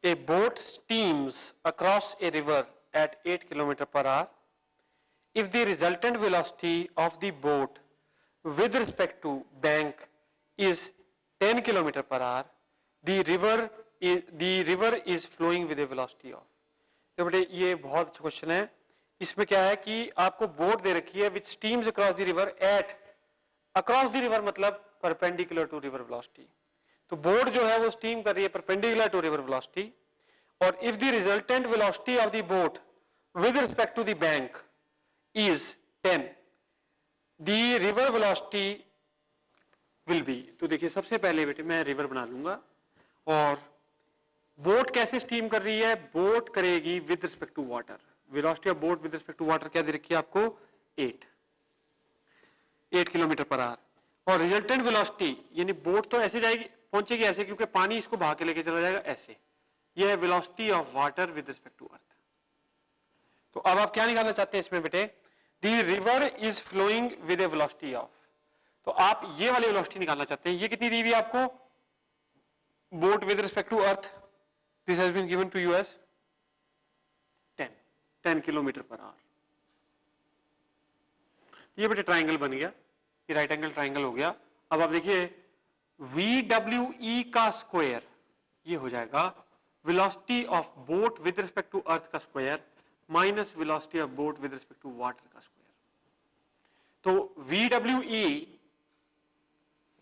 A boat steams across a river at 8 km per hour. If the resultant velocity of the boat with respect to bank is 10 km per hour, the river is flowing with a velocity of. तो बेटे ये बहुत अच्छा question है. इसमें क्या है कि आपको बोट दे रखी है which steams across the river at, across the river मतलब परपेंडिकुलर टू रिवर वेलोसिटी. तो बोट जो है वो स्टीम कर रही है परपेंडिकुलर टू रिवर वेलोसिटी. और if the resultant velocity of the boat with respect to the bank is 10, the river velocity will be. तो देखिए सबसे पहले बेटे मैं रिवर बना लूंगा. और बोट कैसे स्टीम कर रही है? बोट करेगी with respect to water. Velocity of boat with respect to water क्या दे रखी है आपको? 8 किलोमीटर पर आवर. और रिजल्टेंट वेलोसिटी यानी बोट तो ऐसे जाएगी, पहुंचेगी ऐसे क्योंकि पानी इसको भाग के लेके चला जाएगा ऐसे. यह है velocity of water with respect to earth. तो अब आप क्या निकालना चाहते हैं इसमें बेटे? The river is flowing with a velocity of. तो आप ये वाली वेलोसिटी निकालना चाहते हैं. ये कितनी दी हुई आपको? Boat with respect to earth, this has been given to you as 10 kilometre per hour. ये बेटे ट्राइंगल बन गया, ये राइट एंगल ट्राइंगल हो गया. अब आप देखिए VWE का स्क्वायर ये हो जाएगा velocity of boat with respect to earth का square minus velocity of boat with respect to water का स्क्वायर. तो VWE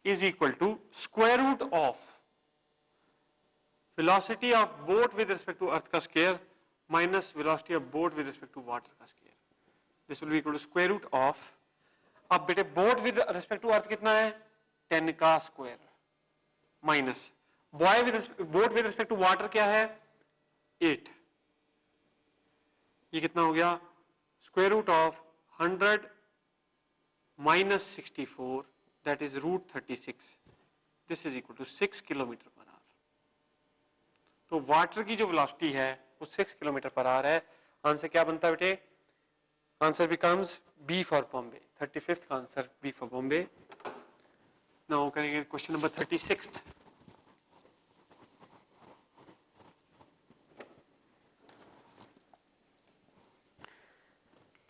is equal to square root of velocity of boat with respect to earth का square minus velocity of boat with respect to water का square. This will be equal to square root of. अब बेटे boat with respect to earth कितना है? 10 का square minus boat with respect to water क्या है? 8. ये कितना हो गया? Square root of 100 minus 64 that is root 36. This is equal to 6 kilometre per our. तो वाटर की जो वेलोसिटी है वो 6 किलोमीटर पर आवर है. आंसर क्या बनता है बेटे? Answer becomes B for Bombay. 35th का answer B for Bombay. Now करेंगे question number 36.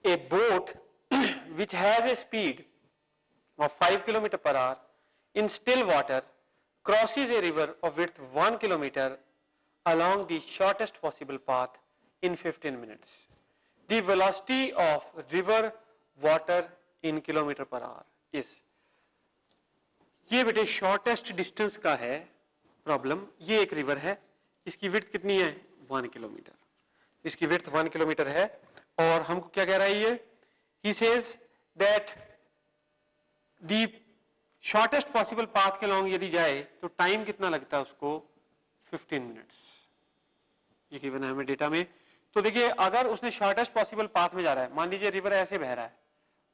A boat which has a speed of 5 km per hour in still water crosses a river of width 1 kilometer along the shortest possible path in 15 minutes. The velocity of river water in kilometer per hour is. ये बेटे shortest distance का है problem. ये एक river है, इसकी width कितनी है? 1 किलोमीटर. इसकी विड्थ 1 किलोमीटर है. और हमको क्या कह रहा है ये? He says that the shortest possible path के लॉन्ग यदि जाए तो टाइम कितना लगता है उसको? 15 मिनट्स. ये गिवन है हमें डेटा में. तो देखिए अगर उसने शॉर्टेस्ट पॉसिबल पाथ में जा रहा है, मान लीजिए रिवर ऐसे बह रहा है,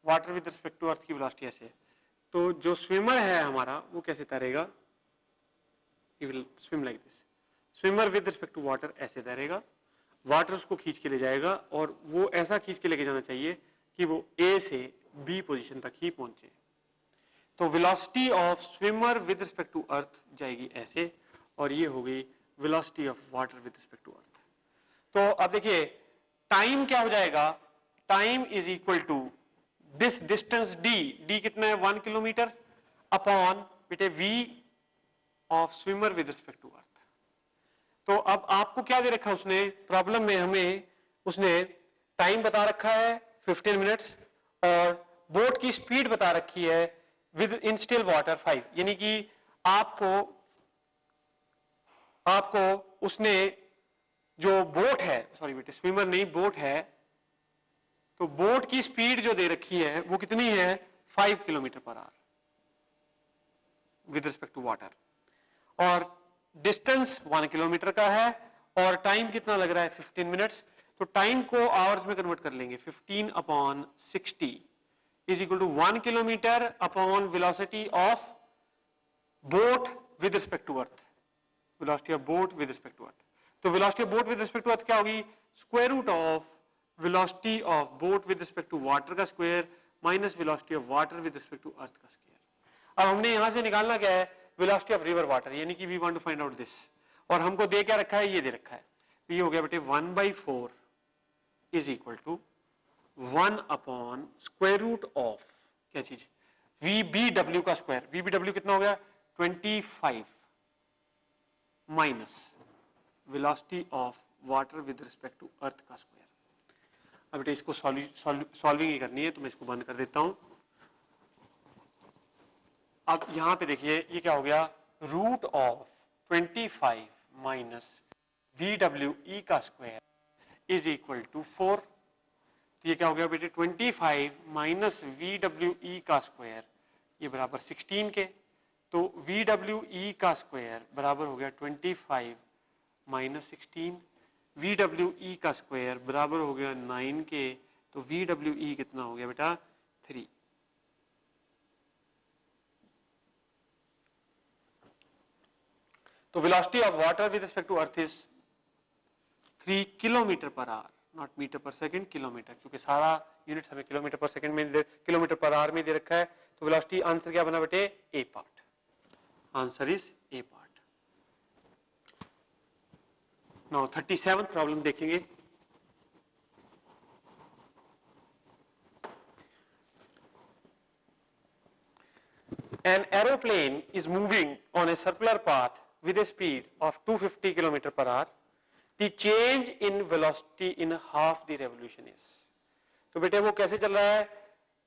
water with respect to earth की वेलोसिटी ऐसे, तो जो स्विमर है हमारा वो कैसे तैरेगा? He will swim like this. Swimmer with respect to water ऐसे तैरेगा, वाटर उसको खींच के ले जाएगा और वो ऐसा खींच के लेके जाना चाहिए कि वो ए से बी पोजीशन तक ही पहुंचे. तो velocity of swimmer with respect to earth जाएगी ऐसे, और ये हो गई velocity of water with respect to earth. तो अब देखिए टाइम क्या हो जाएगा? Time is equal to this distance D कितना है? 1 किलोमीटर अपॉन बेटे V of swimmer with respect to earth. तो अब आपको क्या दे रखा उसने प्रॉब्लम में? हमें उसने टाइम बता रखा है 15 मिनट्स और बोट की स्पीड बता रखी है विद इन स्टिल वाटर 5. यानी कि आपको उसने जो बोट है, सॉरी बेटे स्विमर नहीं बोट है, तो बोट की स्पीड जो दे रखी है वो कितनी है? 5 kilometre per hour with respect to water. और डिस्टेंस 1 किलोमीटर का है और टाइम कितना लग रहा है? 15 मिनट्स. तो टाइम को आवर्स में कन्वर्ट कर लेंगे. 15 upon 60 is equal to 1 kilometre upon velocity of boat with respect to earth. Velocity of boat with respect to earth. तो velocity of boat with respect to earth क्या होगी? Square root of velocity of boat with respect to water का square minus velocity of water with respect to earth का square. अब हमने यहां से निकालना क्या है? वेलोसिटी ऑफ रिवर वाटर, यानी कि we want to find out this. और हमको दे क्या रखा है, ये दे रखा है, तो ये हो गया बेटे 1/4 is equal to 1 upon square root of क्या चीज VBW का स्क्वायर, VBW कितना हो गया 25 minus velocity of water with respect to earth का स्क्वायर। अब बेटे इसको सॉल्विंग ही करनी है, तो मैं इसको बंद कर देता हूं। अब यहां पे देखिए ये क्या हो गया, रूट ऑफ 25 माइनस VWE का स्क्वायर इज इक्वल टू 4। तो ये क्या हो गया बेटे 25 माइनस VWE का स्क्वायर ये बराबर 16 के, तो VWE का स्क्वायर बराबर हो गया 25 माइनस 16, VWE का स्क्वायर बराबर हो गया 9 के, तो VWE कितना हो गया बेटा 3। तो velocity of water with respect to earth is 3 kilometre per hour, not metre per second, kilometre, क्योंकि सारा यूनिट हमें किलोमीटर पर सेकंड में किलोमीटर पर आवर में दे रखा है। तो वेलोसिटी आंसर क्या बना बेटे, A part, answer is A part. Now 37th problem देखेंगे। An aeroplane is moving on a circular path with a speed of 250 km per hour. The change in velocity in half the revolution is. तो बेटे वो कैसे चल रहा है,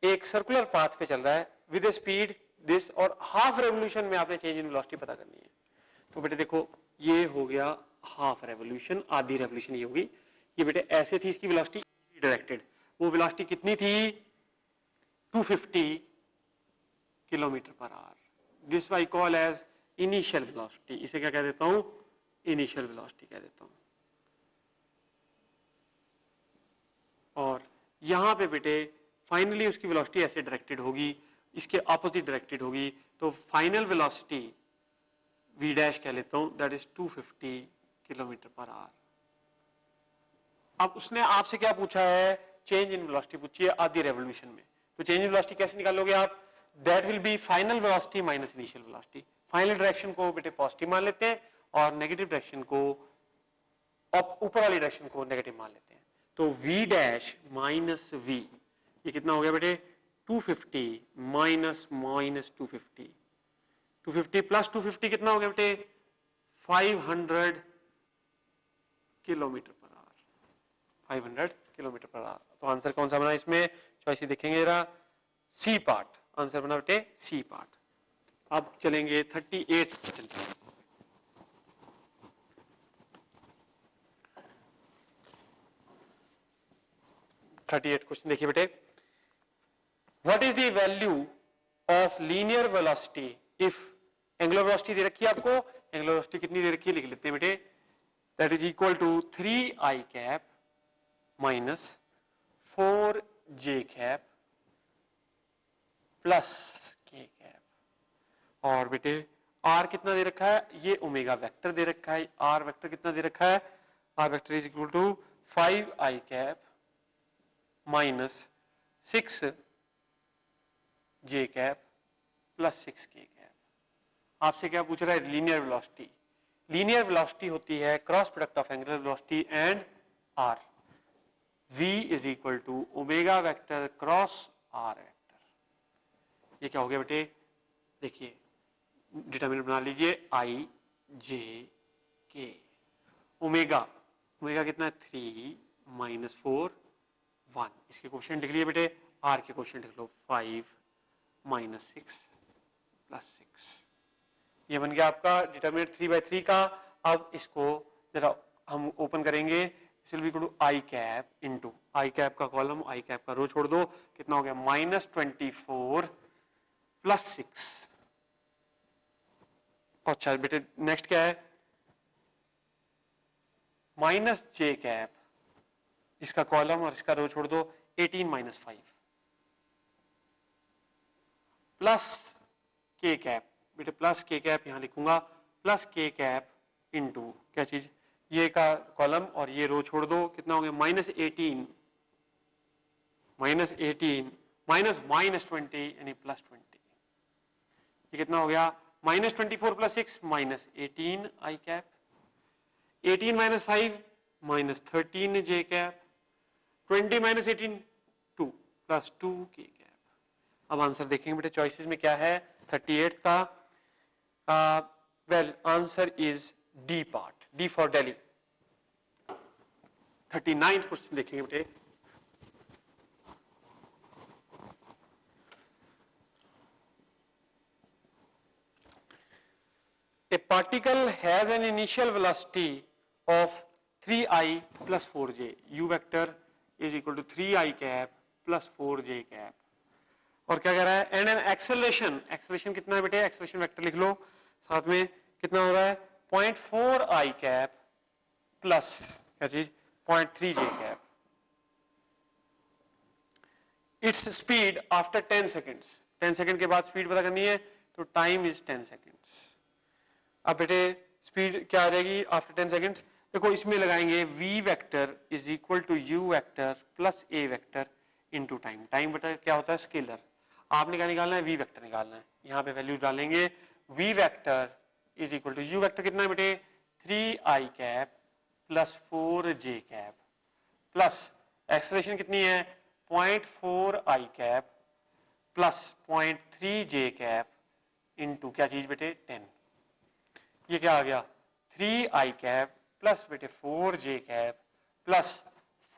एक circular path पे चल रहा है विद स्पीड दिस, और हाफ रेवोल्यूशन में आपने चेंज इन वेलोसिटी पता करनी है। तो बेटे देखो ये हो गया हाफ रेवोल्यूशन, आधी रेवोल्यूशन ये होगी। ये बेटे ऐसे थी इसकी वेलोसिटी डायरेक्टेड, वो वेलोसिटी कितनी थी 250 kilometre per hour. This I call as initial velocity, इसे क्या कह देता हूं, इनिशियल वेलोसिटी कह देता हूं। और यहां पे बेटे फाइनली उसकी वेलोसिटी ऐसे डायरेक्टेड होगी, इसके ऑपोजिट डायरेक्टेड होगी, तो फाइनल वेलोसिटी v डैश कह लेता हूं, that is 250 kilometre per our. अब उसने आपसे क्या पूछा है, चेंज इन वेलोसिटी पूछी है आधी रेवोल्यूशन में। तो चेंज इन वेलोसिटी कैसे निकालोगे आप, that will be final velocity minus initial velocity. Final direction को बेटे पॉजिटिव मान लेते हैं और नेगेटिव डायरेक्शन को, ऊपर वाली डायरेक्शन को नेगेटिव मान लेते हैं। तो v डैश माइनस v ये कितना हो गया बेटे 250 माइनस माइनस 250, 250 प्लस 250 कितना हो गया बेटे 500 kilometre per our, 500 kilometre per our. तो आंसर कौन सा बना इसमें, चॉइस देखेंगे जरा, सी पार्ट, आंसर बना बेटे सी पार्ट। अब चलेंगे 38 क्वेश्चन। क्वेश्चन देखिए बेटे, what is the value of linear velocity if, angular velocity दे रखी है आपको, एंगुलर वेलोसिटी कितनी दे रखी है लिख लेते हैं बेटे, that is equal to 3i cap minus 4j cap plus k cap. और बेटे r कितना दे रखा है, ये ओमेगा वेक्टर दे रखा है, r वेक्टर कितना दे रखा है, r vector is equal to 5i cap minus 6j cap plus 6k cap. आपसे क्या पूछ रहा है, लीनियर वेलोसिटी। लीनियर वेलोसिटी होती है cross product of angular velocity and r। v is equal to omega vector cross r vector. ये क्या हो गया बेटे, देखिए डिटरमिनेंट बना लीजिए i j k, omega, omega कितना है 3 माइनस 4 1, इसके क्वेश्चन लिख लिए बेटे, r के क्वेश्चन लिख लो 5 माइनस 6 प्लस 6। ये बन गया आपका डिटरमिनेंट 3/3 का। अब इसको जरा हम ओपन करेंगे, it will be equal to I cap into I cap का कॉलम, आई कैप का रो छोड़ दो, कितना हो गया -24 प्लस 6। अच्छा बेटे नेक्स्ट क्या है, माइनस जे कैप, इसका कॉलम और इसका रो छोड़ दो, 18 माइनस 5 प्लस के कैप, बेटे प्लस के कैप यहां लिखूंगा, प्लस के कैप इंटू क्या चीज, ये का कॉलम और ये रो छोड़ दो, कितना हो गया -18 माइनस 20 यानी प्लस 20। ये कितना हो गया -24 प्लस 6 -18 आई कैप 18 माइनस 5 माइनस 13 जे कैप, 20 माइनस 18 2 प्लस 2 के कैप। अब आंसर देखेंगे बेटे चॉइसेस में क्या है 38 का। Well answer is D part, D for Delhi. 39th question देखेंगे बेटे। A particle has an initial velocity of 3i plus 4j. U vector is equal to 3i cap plus 4j cap. और क्या कह रहा है and an acceleration, acceleration कितना है बेटे, acceleration वेक्टर लिख लो साथ में, कितना हो रहा है 0.4i cap plus क्या चीज 0.3j cap. Its speed after 10 seconds, 10 second के बाद स्पीड पता करनी है तो टाइम इज 10 सेकंड्स। अब बेटे स्पीड क्या आ जाएगी आफ्टर 10 सेकंड्स, देखो इसमें लगाएंगे v vector is equal to u vector plus a vector into time. Time बेटा क्या होता है स्केलर, आपने क्या निकालना है v वेक्टर निकालना है, यहाँ पे वैल्यू डालेंगे v vector is equal to u vector कितना है बेटे 3i cap plus 4j cap plus acceleration कितनी है 0.4i cap plus 0.3j cap into क्या चीज बेटे 10। ये क्या आ गया 3i कैप प्लस बेटे 4j cap plus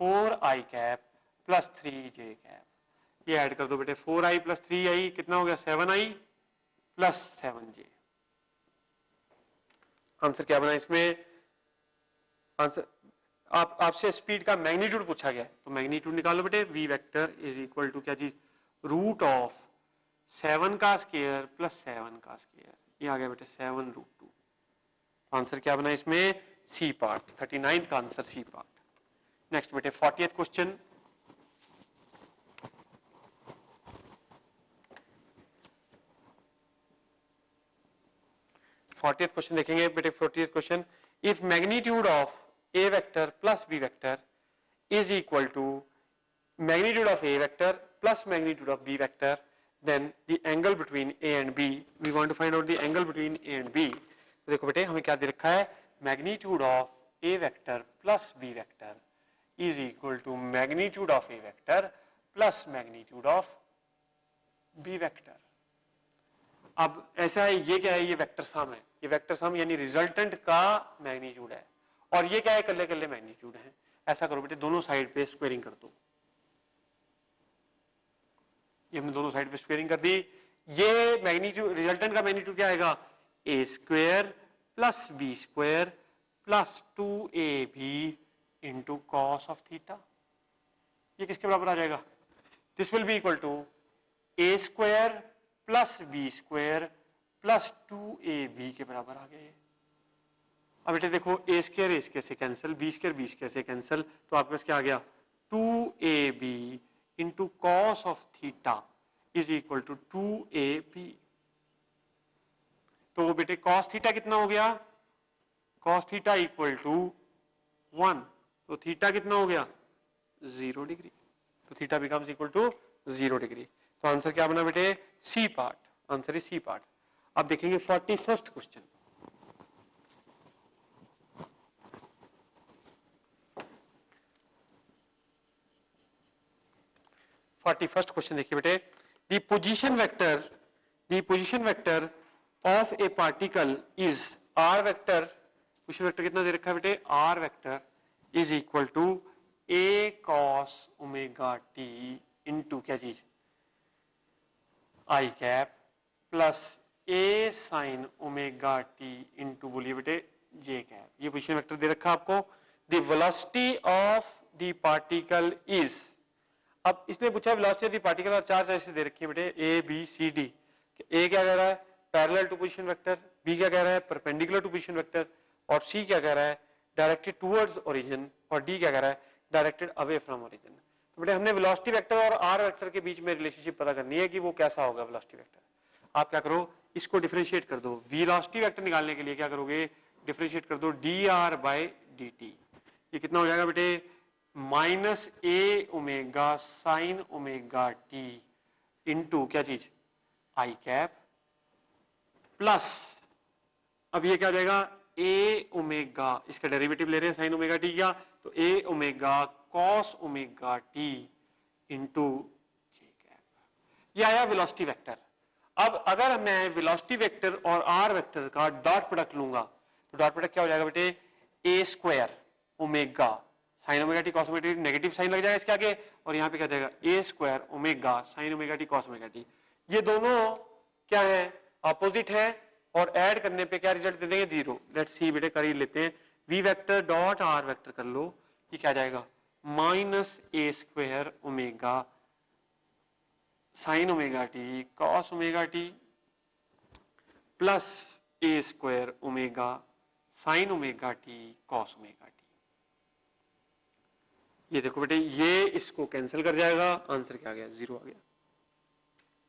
4i cap plus 3j cap. ये ऐड कर दो बेटे 4i प्लस 3i कितना हो गया 7i प्लस 7j। आंसर क्या बना इसमें, आंसर आपसे स्पीड का मैग्नीट्यूड पूछा गया तो मैग्नीट्यूड निकालो बेटे v vector is equal to क्या चीज रूट ऑफ 7 का स्क्वायर प्लस 7 का स्क्वायर। ये आ गया बेटे 7 रूट 2। आंसर क्या बना इसमें सी पार्ट, 39 का आंसर सी पार्ट। नेक्स्ट बेटे 40th क्वेश्चन। क्वेश्चन देखेंगे बेटे 40th question. If magnitude of a vector plus b vector is equal to magnitude of a vector plus magnitude of b vector, then the angle between a and b, we want to find out the angle between a and b। तो देखो बेटे हमें क्या दे रखा है magnitude of a vector plus b vector is equal to magnitude of a vector plus magnitude of b vector। अब ऐसा है ये क्या है, ये वेक्टर सम है, ये वेक्टर सम यानी रिजल्टेंट का मैग्नीट्यूड है और ये क्या है कल्ले कल्ले मैग्नीट्यूड है। ऐसा करो बेटे दोनों साइड पे स्क्वेयरिंग कर दो, ये हमने दोनों साइड पे स्क्वेयरिंग कर दी। ये मैग्नीट्यूड रिजल्टेंट का मैग्नीट्यूड क्या आएगा A square plus B square plus 2ab into cos of theta. ये किसके बराबर आ जाएगा, this will be equal to A square plus B square plus 2ab के बराबर आ गए। अब बेटे देखो ए स्क्वायर से कैंसिल, बी स्क्वायर से कैंसिल, तो आपके पास क्या आ गया 2ab into cos of theta is equal to 2ab। तो बेटे कॉस थीटा कितना हो गया, कॉस थीटा इक्वल टू 1, तो थीटा कितना हो गया 0 डिग्री, तो theta becomes equal to 0 degree. तो आंसर क्या बना बेटे C part, answer is C part. अब देखेंगे 41st क्वेश्चन। 41st क्वेश्चन देखिए बेटे, the position vector of a particle is r vector, position vector कितना दे रखा है बेटे r vector is equal to a cos omega t into क्या चीज i cap plus a sin omega t into बोलिए बेटे j cap। ये position vector दे रखा है आपको। the velocity of the particle is, अब इसने पूछा वेलोसिटी ऑफ द पार्टिकल और चार चॉइसेस दे रखी है बेटे ए बी सी डी। ए क्या कह रहा है parallel to position vector, B क्या कह रहा है परपेंडिकुलर टू पोजीशन वेक्टर और सी क्या कह रहा है डायरेक्टेड टुवर्ड्स ओरिजिन और डी क्या कह रहा है डायरेक्टेड अवे फ्रॉम ओरिजिन। तो बेटे हमने वेलोसिटी वेक्टर और आर वेक्टर के बीच में रिलेशनशिप पता करनी है कि वो कैसा होगा वेलोसिटी वेक्टर। आप क्या करो इसको डिफरेंशिएट कर दो, वेलोसिटी वेक्टर निकालने के लिए क्या करोगे डिफरेंशिएट कर दो D R by D T. ये कितना हो जाएगा बेटे minus A omega sine omega T into क्या चीज आई कैप प्लस, अब ये क्या हो जाएगा ए ओमेगा, इसका डेरिवेटिव ले रहे हैं साइन ओमेगा टी का, तो A omega cos omega T into J cap. ये आया वेलोसिटी वेक्टर। अब अगर मैं वेलोसिटी वेक्टर और आर वेक्टर का डॉट प्रोडक्ट लूंगा तो डॉट प्रोडक्ट क्या हो जाएगा बेटे, A square omega sine omega T cos omega T, negative sign लग जाएगा इसके आगे, और यहाँ पे क्या जाएगा A square omega sine omega T cos omega T. ये दोनों क्या है, अपोजिट है, और ऐड करने पे क्या रिजल्ट दे देंगे, 0। लेट्स सी बेटे, कर ही लेते हैं। V vector dot R vector कर लो, ये क्या जाएगा, minus A square omega sine omega T cos omega T plus A square omega sine omega T cos omega T. ये देखो बेटे, ये इसको कैंसिल कर जाएगा, आंसर क्या आ गया, 0 आ गया।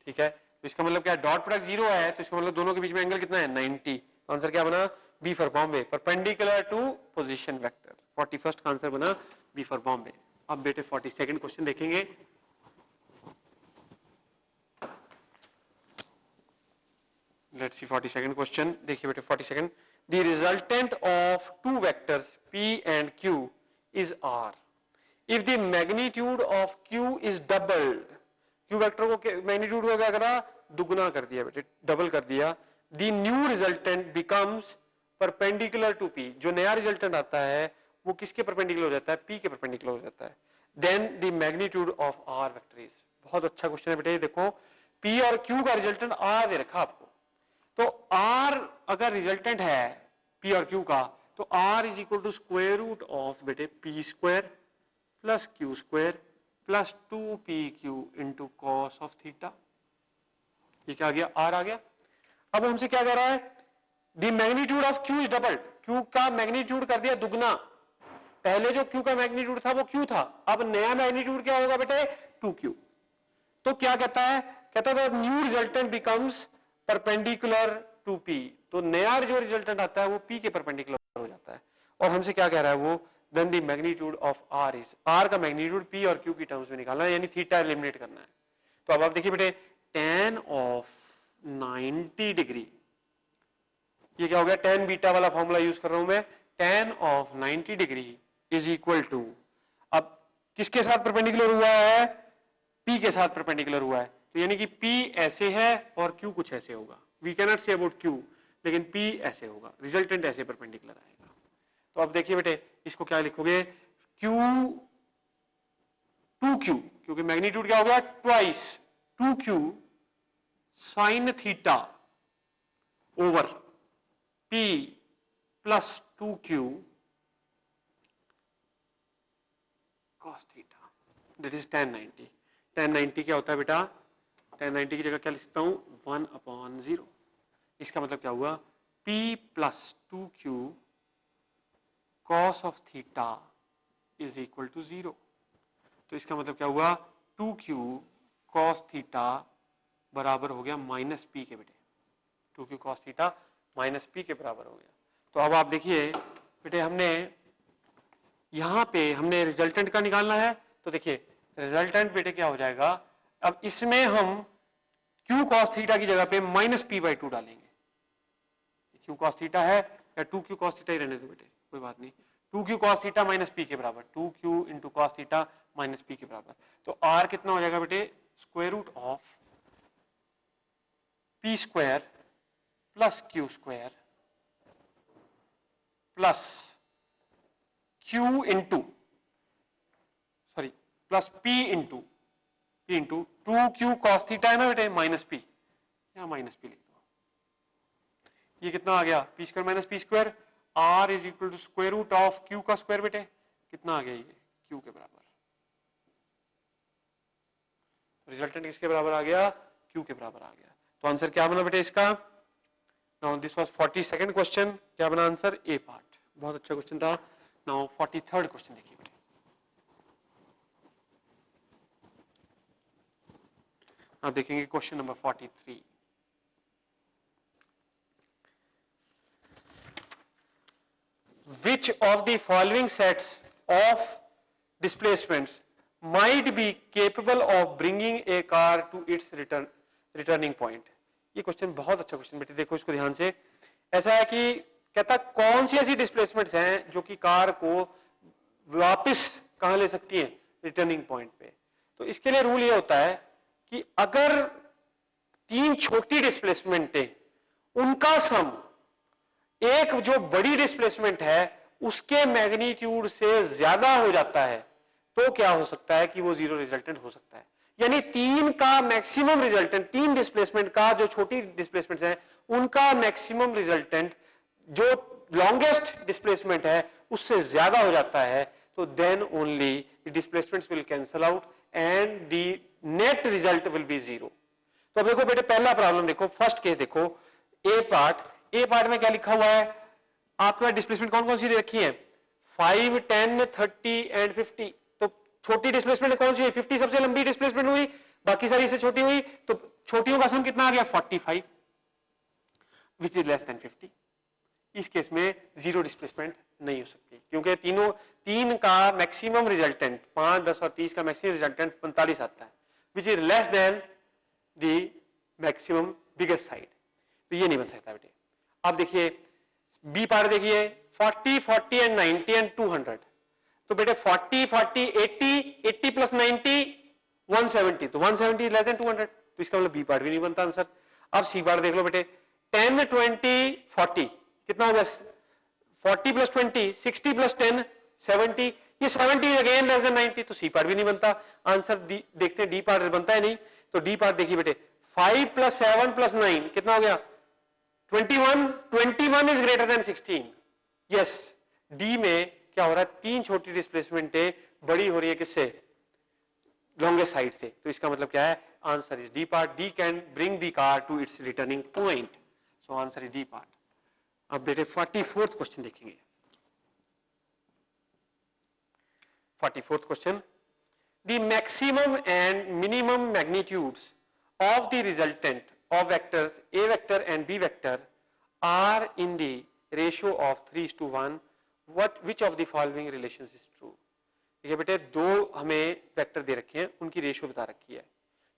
ठीक है, तो इसका मतलब क्या, डॉट प्रोडक्ट 0 है, तो इसका मतलब दोनों के बीच में एंगल कितना है, 90। आंसर क्या बना, B for Bombay, perpendicular to position vector. 41st का आंसर बना बी फॉर बॉम्बे। अब बेटे 42nd क्वेश्चन देखेंगे। Let's see 42nd question. देखिए बेटे 42nd, the resultant of two vectors p and q is r if the magnitude of q is doubled। q vector को magnitude को क्या करा, दुगना कर दिया बेटे, डबल कर दिया। the new resultant becomes perpendicular to p। जो नया रिजल्टेंट आता है वो किसके परपेंडिकुलर हो जाता है, p के परपेंडिकुलर हो जाता है। then the magnitude of r vector is। बहुत अच्छा क्वेश्चन है बेटे, देखो p और q का रिजल्टेंट r दे रखा आपको, तो r अगर रिजल्टेंट है p और q का, तो r is equal to square root of बेटे p square plus q square plus 2pq into cos of theta. ये क्या आ गया, r आ गया। अब हमसे क्या कह रहा है, the magnitude of q is doubled. q का मैग्नीट्यूड कर दिया दुगना, पहले जो q का मैग्नीट्यूड था वो q था, अब नया मैग्नीट्यूड क्या होगा बेटे, 2q। तो क्या कहता है, कहता है new resultant becomes perpendicular to p। तो नया जो रिजल्टेंट आता है वो p के परपेंडिकुलर हो जाता है। और हमसे क्या कह रहा है वो, then the magnitude of r is, r का मैग्नीट्यूड p और q की टर्म्स में निकालना है, यानी थीटा एलिमिनेट करना है। तो अब आप देखिए बेटे, tan ऑफ 90 डिग्री, ये क्या हो गया, tan बीटा वाला फॉर्मूला यूज कर रहा हूं मैं, tan of 90 degree is equal to, अब किसके साथ परपेंडिकुलर हुआ है, p के साथ परपेंडिकुलर हुआ है, तो यानी कि p ऐसे है और q कुछ ऐसे होगा। We can not say about q, लेकिन p ऐसे होगा, रिजल्टेंट ऐसे परपेंडिकुलर आएगा। तो अब देखिए बेटे, इसको क्या लिखोगे, q 2q, क्योंकि मैग्नीट्यूड क्या हो गया, twice 2q sine theta over p plus 2q cos theta, that is tan 90। tan 90 क्या होता है बेटा, tan 90 की जगह क्या लिख सकता हूं, 1/0। इसका मतलब क्या हुआ, p plus 2q cos of theta is equal to 0। तो इसका मतलब क्या हुआ, 2q cos थीटा बराबर हो गया माइनस p के बेटे, 2q cos theta minus p के बराबर हो गया। तो अब आप देखिए बेटे, हमने यहां पे हमने रिजल्टेंट का निकालना है, तो देखिए रिजल्टेंट बेटे क्या हो जाएगा, अब इसमें हम q cos थीटा की जगह पे माइनस p/2 डालेंगे। q cos थीटा है या 2q cos थीटा ही रहने दो बेटे, कोई बात नहीं, 2q cos theta minus p के बराबर, 2q into cos theta minus p के बराबर। तो r कितना हो जाएगा बेटे, square root of p square plus q square plus q into sorry plus p into 2q cos theta है ना बेटे, माइनस p, यहां माइनस p लिख दो। ये कितना आ गया, p square minus p square, r is equal to square root of q का स्क्वायर बेटे, कितना आ गया, ये q के बराबर। रिजल्टेंट किसके बराबर आ गया, q के बराबर आ गया। तो आंसर क्या बना बेटे इसका, now this was 42nd question, क्या बना आंसर, ए पार्ट। बहुत अच्छा क्वेश्चन था। नाउ 43rd क्वेश्चन देखिए बेटे, आप देखेंगे question number 43। Which of the following sets of displacements might be capable of bringing a car to its returning point? ये क्वेश्चन बहुत अच्छा क्वेश्चन बेटे, देखो इसको ध्यान से। ऐसा है कि कहता कौन सी ऐसी डिस्प्लेसमेंट्स हैं जो कि कार को वापस कहां ले सकती हैं, रिटर्निंग पॉइंट पे। तो इसके लिए रूल ये होता है कि अगर तीन छोटी डिस्प्लेसमेंट है उनका सम एक जो बड़ी डिस्प्लेसमेंट है उसके मैग्नीट्यूड से ज्यादा हो जाता है, तो क्या हो सकता है कि वो जीरो रिजल्टेंट हो सकता है। यानी तीन का मैक्सिमम रिजल्टेंट, तीन डिस्प्लेसमेंट का जो छोटी डिस्प्लेसमेंट है उनका मैक्सिमम रिजल्टेंट जो लॉन्गेस्ट डिस्प्लेसमेंट है उससे ज्यादा हो जाता है, तो then only the displacements will cancel out and the net result will be zero. तो अब देखो बेटे पहला प्रॉब्लम देखो, फर्स्ट केस देखो, ए पार्ट में क्या लिखा हुआ है, आपके पास डिस्प्लेसमेंट कौन कौन सी दे रखी है, 5, 10, 30 एंड 50। तो छोटी डिस्प्लेसमेंट कौन सी है, 50 सबसे लंबी डिस्प्लेसमेंट हुई, बाकी सारी से छोटी हुई, तो छोटियों का सम कितना आ गया 45 विच इज लेस देन 50। इस केस में जीरो डिस्प्लेसमेंट नहीं हो सकती क्योंकि तीन का मैक्सिमम रिजल्टेंट 5, 10 और 30 का मैक्सिमम रिजल्टेंट 45 आता है which is less than the maximum biggest side. तो ये नहीं बन सकता बेटे। अब देखिए बी पार्ट देखिए 40, 40 एंड 90 एंड 200। तो बेटे 40, 40, 80 प्लस 90 170, तो 170 लेस देन 200, तो इसका मतलब बी पार्ट भी नहीं बनता आंसर। अब सी पार्ट देख लो बेटे 10, 20, 40 कितना हो गया, 40 प्लस 20 60 प्लस 10 70, ये 70 अगेन लेस देन 90, तो सी पार्ट भी नहीं बनता आंसर। देखते हैं डी पार्ट बनता है नहीं, तो डी पार्ट देखिए बेटे 5 प्लस 7 प्लस 9 कितना हो गया 21, 21 is greater than 16। Yes, D में क्या हो रहा है, तीन छोटी डिस्प्लेसमेंट बड़ी हो रही है किससे, लॉन्गेस्ट साइड से, तो इसका मतलब क्या है, answer is D part. D can bring the car to its returning point, so answer is D part. अब बेटे 44th क्वेश्चन देखेंगे। 44th question, the maximum and minimum magnitudes of the resultant of vectors a vector and b vector are in the ratio of 3:1, which of the following relations is true। देखिए बेटे दो हमें vector दे रखे हैं, उनकी ratio बता रखी है,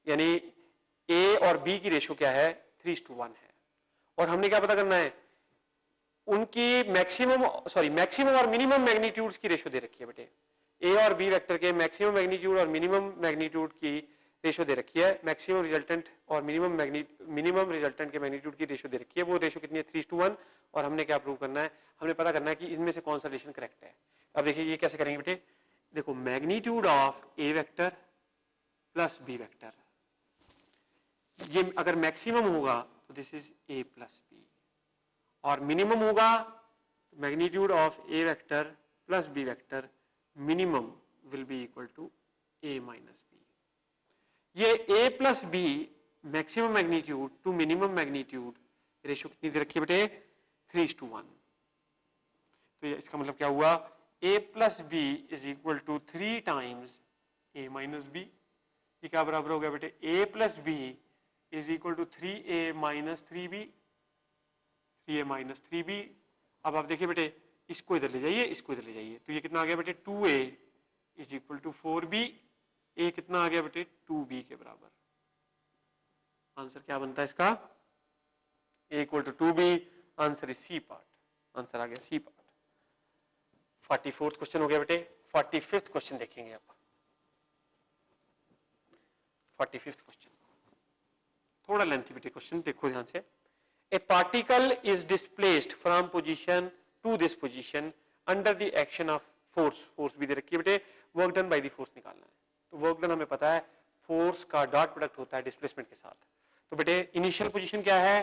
यानी a और b की रेशियो क्या है 3:1 है, और हमने क्या पता करना है, उनकी मैक्सिमम और मिनिमम मैग्नीट्यूड्स की रेशियो दे रखी है बेटे। ए और बी वेक्टर के मैक्सिमम मैग्नीट्यूड और मिनिमम मैग्नीट्यूड की रेशियो दे रखी है, मैक्सिमम रिजल्टेंट और मिनिमम रिजल्टेंट के मैग्नीट्यूड की रेशियो दे रखी है, वो रेशियो कितनी है 3:1, और हमने क्या प्रूव करना है, हमने पता करना है कि इनमें से कौन सा रिलेशन करेक्ट है। अब देखिए ये कैसे करेंगे बेटे, देखो magnitude of A vector plus B vector, ये अगर मैक्सिमम होगा तो this is A plus B, और मिनिमम होगा magnitude of A vector plus B vector minimum will be equal to A minus B. ये A plus B maximum magnitude to minimum magnitude ratio कितनी दे रखी है बेटे 3:1। तो ये इसका मतलब क्या हुआ, A plus B is equal to 3 times A minus B. ये क्या बराबर हो गया बेटे, A plus B is equal to 3a minus 3b, 3a minus 3b। अब आप देखिए बेटे इसको इधर ले जाइए, इसको इधर ले जाइए, तो ये कितना आ गया बेटे 2a is equal to 4b, a कितना आ गया बेटे 2b के बराबर। आंसर क्या बनता है इसका, a equal to 2b, answer is C part, answer आ गया सी पार्ट। 44th क्वेश्चन हो गया बेटे। 45th क्वेश्चन देखेंगे आप। 45th क्वेश्चन थोड़ा लेंथी बेटे क्वेश्चन, देखो ध्यान से। A particle is displaced from position to this position under the action of force, force भी दे रखी है बेटे, work done by the force निकालना है। तो वर्क डन हमें पता है फोर्स का डॉट प्रोडक्ट होता है डिस्प्लेसमेंट के साथ। तो बेटे इनिशियल पोजीशन क्या है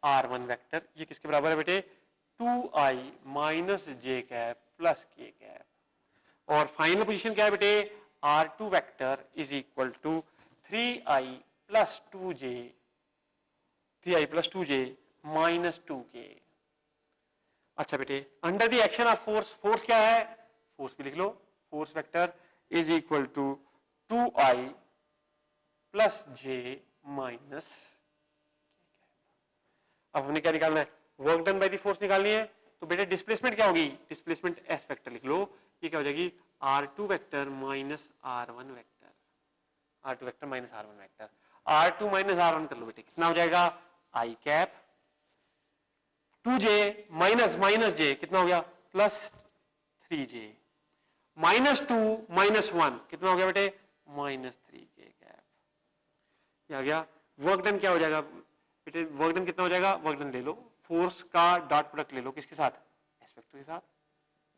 r1 वेक्टर, ये किसके बराबर है बेटे 2i minus j cap plus k cap, और फाइनल पोजीशन क्या है बेटे r2 vector is equal to 3i plus 2j, 3i plus 2j minus 2k। अच्छा बेटे under the action of force, force क्या है, फोर्स भी लिख लो, force vector is equal to 2i plus j minus. अब हमने क्या निकालना है, work done by the force निकालनी है। तो बेटे डिस्प्लेसमेंट क्या होगी, डिस्प्लेसमेंट s वेक्टर लिख लो, ये क्या हो जाएगी r2 vector minus r1 vector, r2 vector minus r1 vector, r2 minus r1 कर लो बेटे, कितना हो जाएगा i cap 2j minus minus J कितना हो गया प्लस 3j माइनस 2 माइनस 1 कितना हो गया बेटे माइनस 3j कैप। ये आ गया। वर्क डन क्या हो जाएगा बेटे, वर्क डन कितना हो जाएगा, वर्क डन ले लो, फोर्स का डॉट प्रोडक्ट ले लो, किसके साथ, एस वेक्टर के साथ।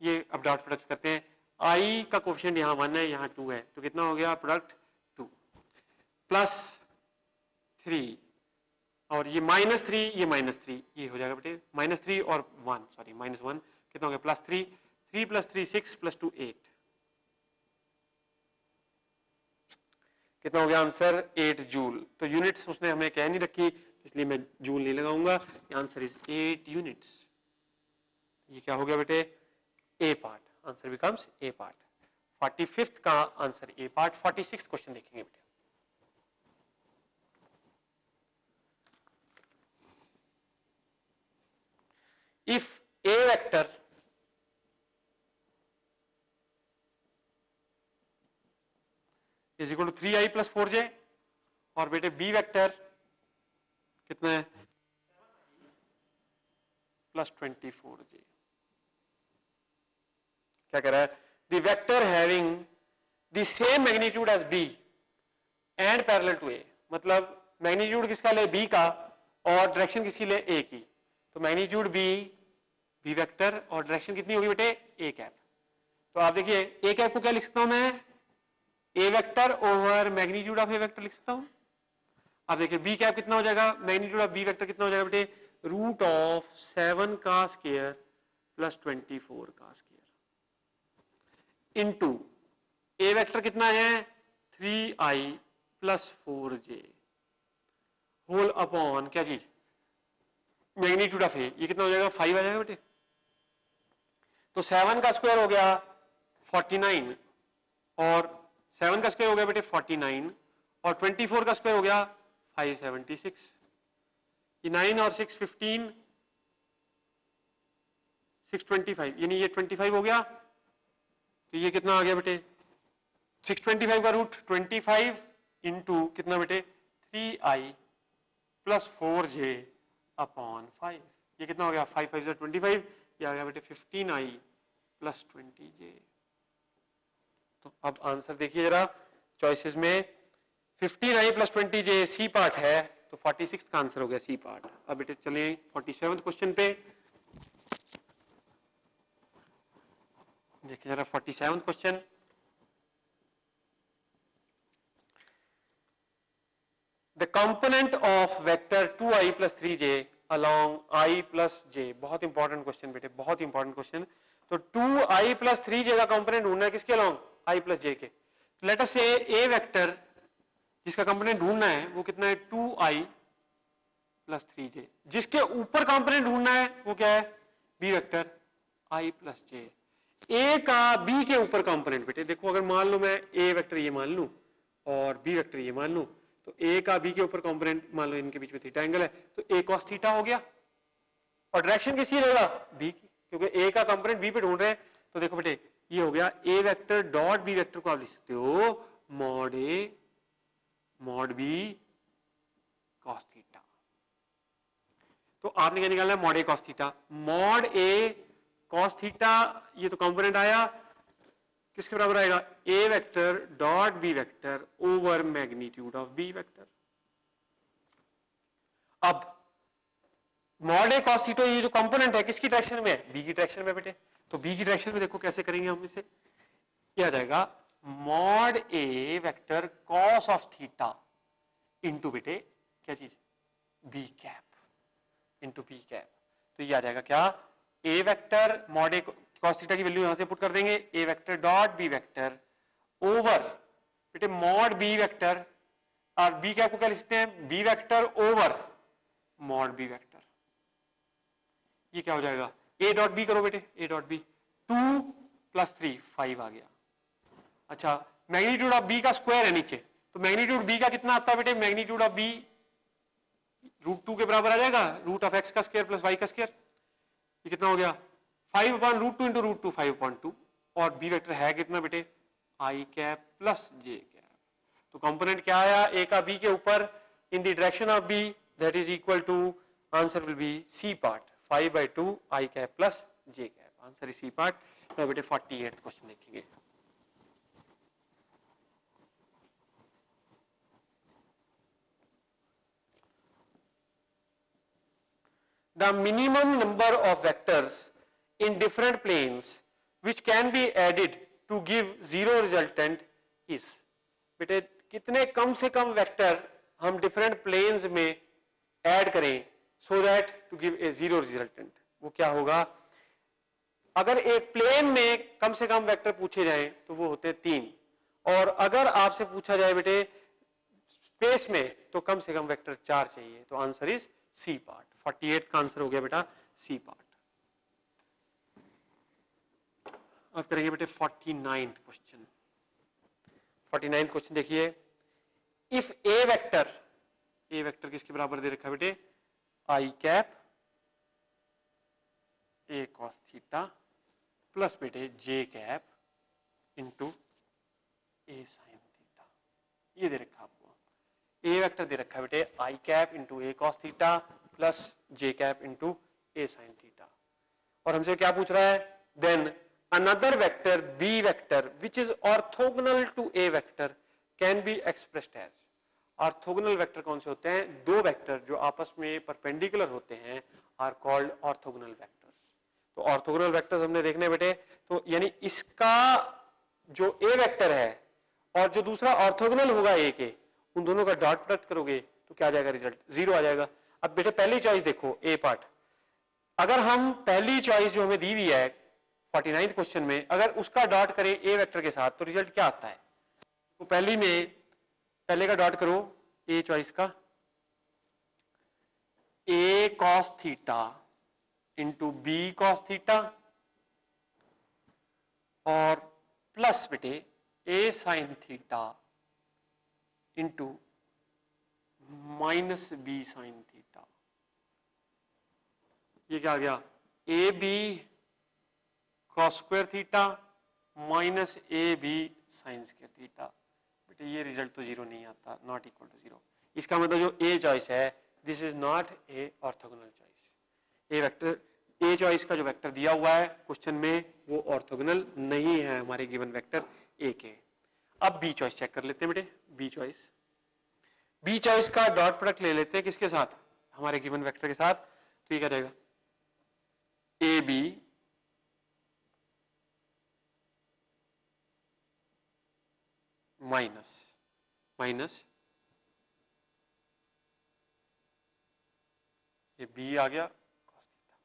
ये अब डॉट प्रोडक्ट करते हैं, आई का कोफिशिएंट यहाँ 1 है यहाँ 2 है, तो कितना हो गया प्रोडक्ट 2 प्लस 3 और ये माइनस 3 ये माइनस 3, ये हो जाएगा बेटे माइनस 3 और 1 सॉरी माइनस 1 कितना हो गया प्लस 3, 3 प्लस 3 6 प्लस 2 8 कितना हो गया आंसर 8 जूल। तो यूनिट्स उसने हमें कह नहीं रखी इसलिए मैं जूल नहीं लगाऊंगा, आंसर इज 8 यूनिट्स। ये क्या हो गया बेटे A part, answer becomes A part. 45th का answer A part. 46th question देखेंगे बेटे। If A vector is equal to 3i plus 4j और बेटे B वेक्टर कितना है प्लस 24j, क्या कह रहा है, the vector having the same magnitude as B and parallel to A, मतलब मैग्नीट्यूड किसका ले B का और डायरेक्शन किसकी ले A की, तो मैग्नीट्यूड B वेक्टर और डायरेक्शन कितनी होगी बेटे A कैप। तो आप देखिए A कैप को क्या लिख सकता हूं मैं, A vector over magnitude of A vector लिख सकता हूं। अब देखिए B कैप कितना हो जाएगा, मैग्नीट्यूड ऑफ B वेक्टर कितना हो जाएगा बेटे, रूट ऑफ 7 का स्क्वायर प्लस 24 का स्क्वायर इनटू A वेक्टर कितना है 3i plus 4j whole upon क्या चीज मैग्नीट्यूड ऑफ A, ये कितना हो जाएगा 5 आ जाएगा बेटे। तो 7 का स्क्वायर हो गया 49 और 7 का स्क्वायर हो गया बेटे 49 और 24 का स्क्वायर हो गया 576, ये 9 और 6 15 625 यानी ये 25 हो गया, तो ये कितना आ गया बेटे 625 का रूट 25 इंटू कितना बेटे 3i प्लस 4j अपॉन 5, ये कितना हो गया 5 5 25, ये आ गया बेटे 15i प्लस 20j। तो अब आंसर देखिए जरा चॉइसेस में 15i plus 20j C part है, तो 46 का आंसर हो गया सी पार्ट। अब बेटे चले 47 क्वेश्चन पे देखिए जरा 47 question. The component of vector 2i plus 3j along i plus j, बहुत इंपॉर्टेंट क्वेश्चन बेटे बहुत इंपॉर्टेंट क्वेश्चन। तो 2i plus 3j का कंपोनेंट ढूंढना है किसके along i plus j के। लेट अस से a वेक्टर जिसका कंपोनेंट ढूंढना है वो कितना है 2i plus 3j, जिसके ऊपर कंपोनेंट ढूंढना है वो क्या है b vector i plus j। a का b के ऊपर कंपोनेंट बेटे देखो, अगर मान लो मैं a वेक्टर ये मान लूं और b वेक्टर ये मान लूं, तो a का b के ऊपर कंपोनेंट मान लो इनके बीच में थीटा एंगल है, तो a cos थीटा हो गया और डायरेक्शन किसकी रहेगा b की, क्योंकि a का कंपोनेंट b पे ढूंढ रहे हैं। तो देखो बेटे ये हो गया a vector dot b vector को आप लिख सकते हो mod a mod b cos theta. तो आपने क्या निकालना है mod a cos theta, mod a cos theta ये तो कंपोनेंट आया किसके बराबर आएगा a vector dot b vector over magnitude of b vector. अब मॉड a cos थीटा ये जो कंपोनेंट है किसकी डायरेक्शन में है b की डायरेक्शन में बेटे, तो b की डायरेक्शन में देखो कैसे करेंगे हम इसे, क्या आ जाएगा mod a vector cos of theta into बेटे क्या चीज b cap into b cap. तो ये आ जाएगा क्या a vector mod a cos theta की वैल्यू यहां से पुट कर देंगे a vector dot b vector over बेटे मॉड b वेक्टर और b कैप को क्या लिखते हैं b vector over mod b vector. ये क्या हो जाएगा a डॉट b करो बेटे a डॉट b 2 प्लस 3 5 आ गया। अच्छा मैग्नीट्यूड ऑफ b का स्क्वायर है नीचे, तो मैग्नीट्यूड b का कितना आता है बेटे, मैग्नीट्यूड ऑफ b रूट 2 के बराबर आ जाएगा रूट ऑफ x का स्क्वायर प्लस y का स्क्वायर, ये कितना हो गया 5 upon root 2 into root 2 5 upon 2 और b वेक्टर है कितना बेटे i cap plus j cap. तो कंपोनेंट क्या आया a का b के ऊपर in the direction of b that is equal to answer will be C part 5/2 I cap plus J cap. Answer इसी पार्ट। तो बेटे 48 क्वेश्चन देखेंगे। The minimum number of vectors in different planes which can be added to give zero resultant is। बेटे कितने कम से कम vector हम डिफरेंट प्लेन्स में ऐड करें so that to give a zero resultant, वो क्या होगा? अगर एक प्लेन में कम से कम वेक्टर पूछे जाएं तो वो होते हैं 3, और अगर आपसे पूछा जाए बेटे स्पेस में तो कम से कम वेक्टर 4 चाहिए। तो आंसर इज सी पार्ट। 48 का आंसर हो गया बेटा सी पार्ट। अब करेंगे बेटे 49th क्वेश्चन। 49th क्वेश्चन देखिए, इफ ए वेक्टर किसके बराबर दे रखा है बेटे? I cap A cos theta plus बेटे J cap into A sine theta, ये दे रखा आपको। ए वेक्टर दे रखा है बेटे I cap into A cos theta plus J cap into A sine theta, और हमसे क्या पूछ रहा है? Then another vector B vector which is orthogonal to A vector can be expressed as. Orthogonal vector कौन से होते हैं? दो वेक्टर जो आपस में परपेंडिकुलर होते हैं आर कॉल्ड ऑर्थोगोनल वेक्टर्स। तो ऑर्थोगोनल वेक्टर्स हमने देखने बेटे, तो यानी इसका जो ए वेक्टर है और जो दूसरा ऑर्थोगोनल होगा ए के, उन दोनों का डॉट प्रोडक्ट करोगे तो क्या आ जाएगा? रिजल्ट जीरो आ जाएगा। अब बेटे पहली चॉइस देखो, ए पार्ट। अगर हम पहली चॉइस जो हमें दी हुई है 49th क्वेश्चन में, अगर उसका डॉट करें ए वेक्टर के साथ तो रिजल्ट क्या आता है? तो पहले का डॉट करो ए चॉइस का, A cos theta into B cos theta और प्लस बेटे A sine theta into minus B sine theta. ये क्या आ गया? A B cos square theta minus A B sine square theta. बेटे ये रिजल्ट तो जीरो नहीं आता, नॉट इक्वल टू जीरो। इसका मतलब जो ए चॉइस है this is not a orthogonal choice. A vector, A choice का जो वेक्टर दिया हुआ है क्वेश्चन में वो ऑर्थोगोनल नहीं है हमारे गिवन वेक्टर ए के। अब बी चॉइस चेक कर लेते हैं बेटे। बी चॉइस का डॉट प्रोडक्ट ले लेते हैं किसके साथ? हमारे गिवन वेक्टर के साथ। तो ये क्या रहेगा? ए बी माइनस ये बी आ गया कॉस थीटा।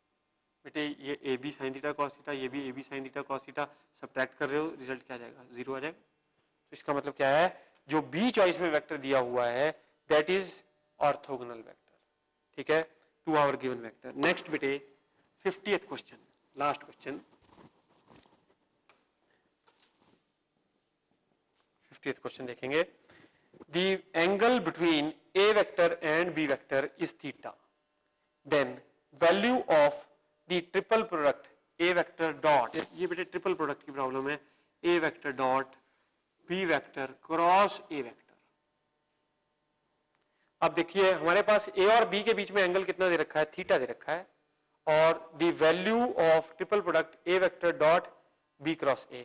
बेटे ये A B sine theta cos theta, ये भी A B sine theta cos theta, subtract कर रहे हो, रिजल्ट क्या आ जाएगा? जीरो आ जाएगा। तो इसका मतलब क्या है? जो बी चॉइस में वेक्टर दिया हुआ है दैट इज ऑर्थोगोनल वेक्टर। ठीक है, to our given vector. Next बेटे 50th question, last question. 50th question देखेंगे। The angle between A vector and B vector is theta. Then value of the triple product A vector dot, ये बेटे triple product की problem है, A vector dot B vector cross A vector। अब देखिए हमारे पास A और B के बीच में एंगल कितना दे रखा है? थीटा दे रखा है, और the value of triple product A vector dot B cross A।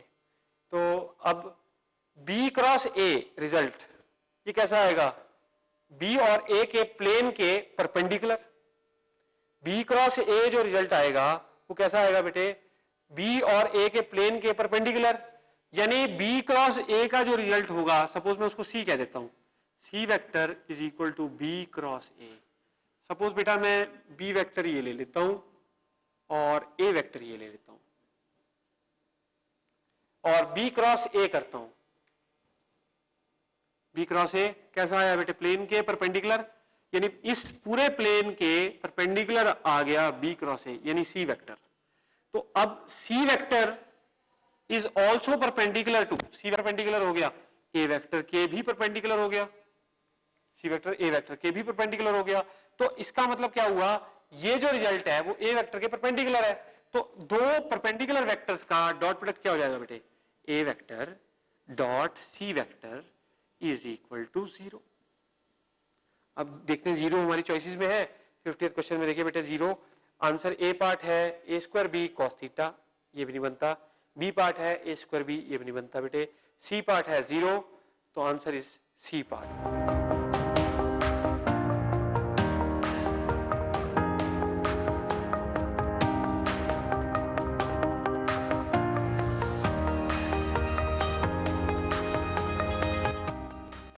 तो अब B क्रॉस A रिजल्ट ये कैसा आएगा? B और A के प्लेन के परपेंडिकुलर। B क्रॉस A जो रिजल्ट आएगा वो कैसा आएगा बेटे? B और A के प्लेन के परपेंडिकुलर, यानी B क्रॉस A का जो रिजल्ट होगा, सपोज मैं उसको C कह देता हूं, C vector is equal to B cross A। Suppose बेटा मैं B वेक्टर ये ले लेता हूं और A वेक्टर ये ले लेता हूं और B क्रॉस A करता हूं। B क्रॉस A कैसा आया बेटे? प्लेन के परपेंडिकुलर, यानी इस पूरे प्लेन के परपेंडिकुलर आ गया B क्रॉस A, यानी C वेक्टर। तो अब C vector is also perpendicular to, C perpendicular हो गया, A वेक्टर के भी परपेंडिकुलर हो गया, C वेक्टर A वेक्टर के भी परपेंडिकुलर हो गया। तो इसका मतलब क्या हुआ? ये जो रिजल्ट है वो A वेक्टर के परपेंडिकुलर है। तो दो परपेंडिकुलर वेक्टर्स का डॉट प्रोडक्ट क्या हो जाएगा बेटे? A vector dot C vector is equal to zero. अब देखते हैं जीरो हमारी चॉइसेस में है। 50th क्वेश्चन में देखिए बेटे जीरो, आंसर ए पार्ट है ए स्क्वायर बी कॉस थीटा, ये भी नहीं बनता। बी पार्ट है ए स्क्वायर बी, ये भी नहीं बनता बेटे। सी पार्ट है 0, तो आंसर इज सी पार्ट।